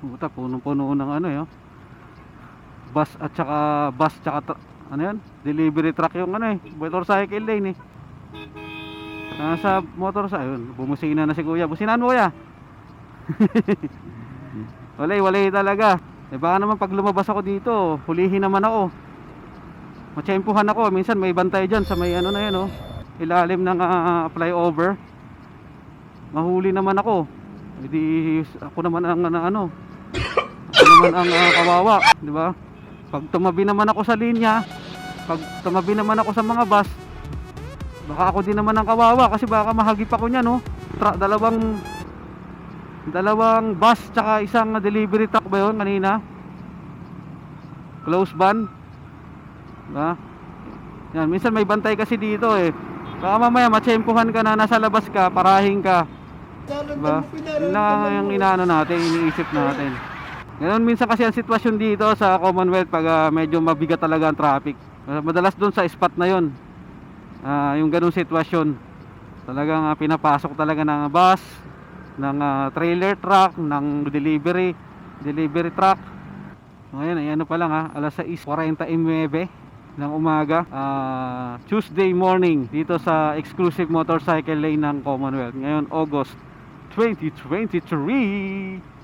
Puta, punong-puno ng ano eh, oh. Bus tsaka ano yan? Delivery truck yung ano eh, motorcycle lane eh. Nasa motorcycle, ayun, bumusina na si kuya. Businan mo kuya. Walay talaga. Eh baka naman pag lumabas ako dito, hulihin naman ako. Matsyempuhan ako. Minsan may bantay dyan sa may ano na yan oh, ilalim ng flyover. Mahuli naman ako. Hindi ako naman ang ano. Ako naman ang kawawa, di ba? Pag tumabi naman ako sa linya, pag tumabi naman ako sa mga bus, baka ako din naman ang kawawa kasi baka mahagip ako niyan no. Dalawang bus tsaka isang delivery truck ba yun kanina? Close van. Diba? Yan, minsan may bantay kasi dito eh. Baka mamaya matsyempuhan ka na nasa labas ka, parahin ka. Diba? Yun lang yung inaano natin, iniisip natin. Ngayon minsan kasi ang sitwasyon dito sa Commonwealth pag medyo mabigat talaga ang traffic. Madalas doon sa spot na yon, yung ganung sitwasyon. Talagang pinapasok talaga ng bus, ng trailer truck, ng delivery truck. Ngayon ay ano pa lang alas 6:49 ng umaga, Tuesday morning dito sa exclusive motorcycle lane ng Commonwealth. Ngayon August 2023.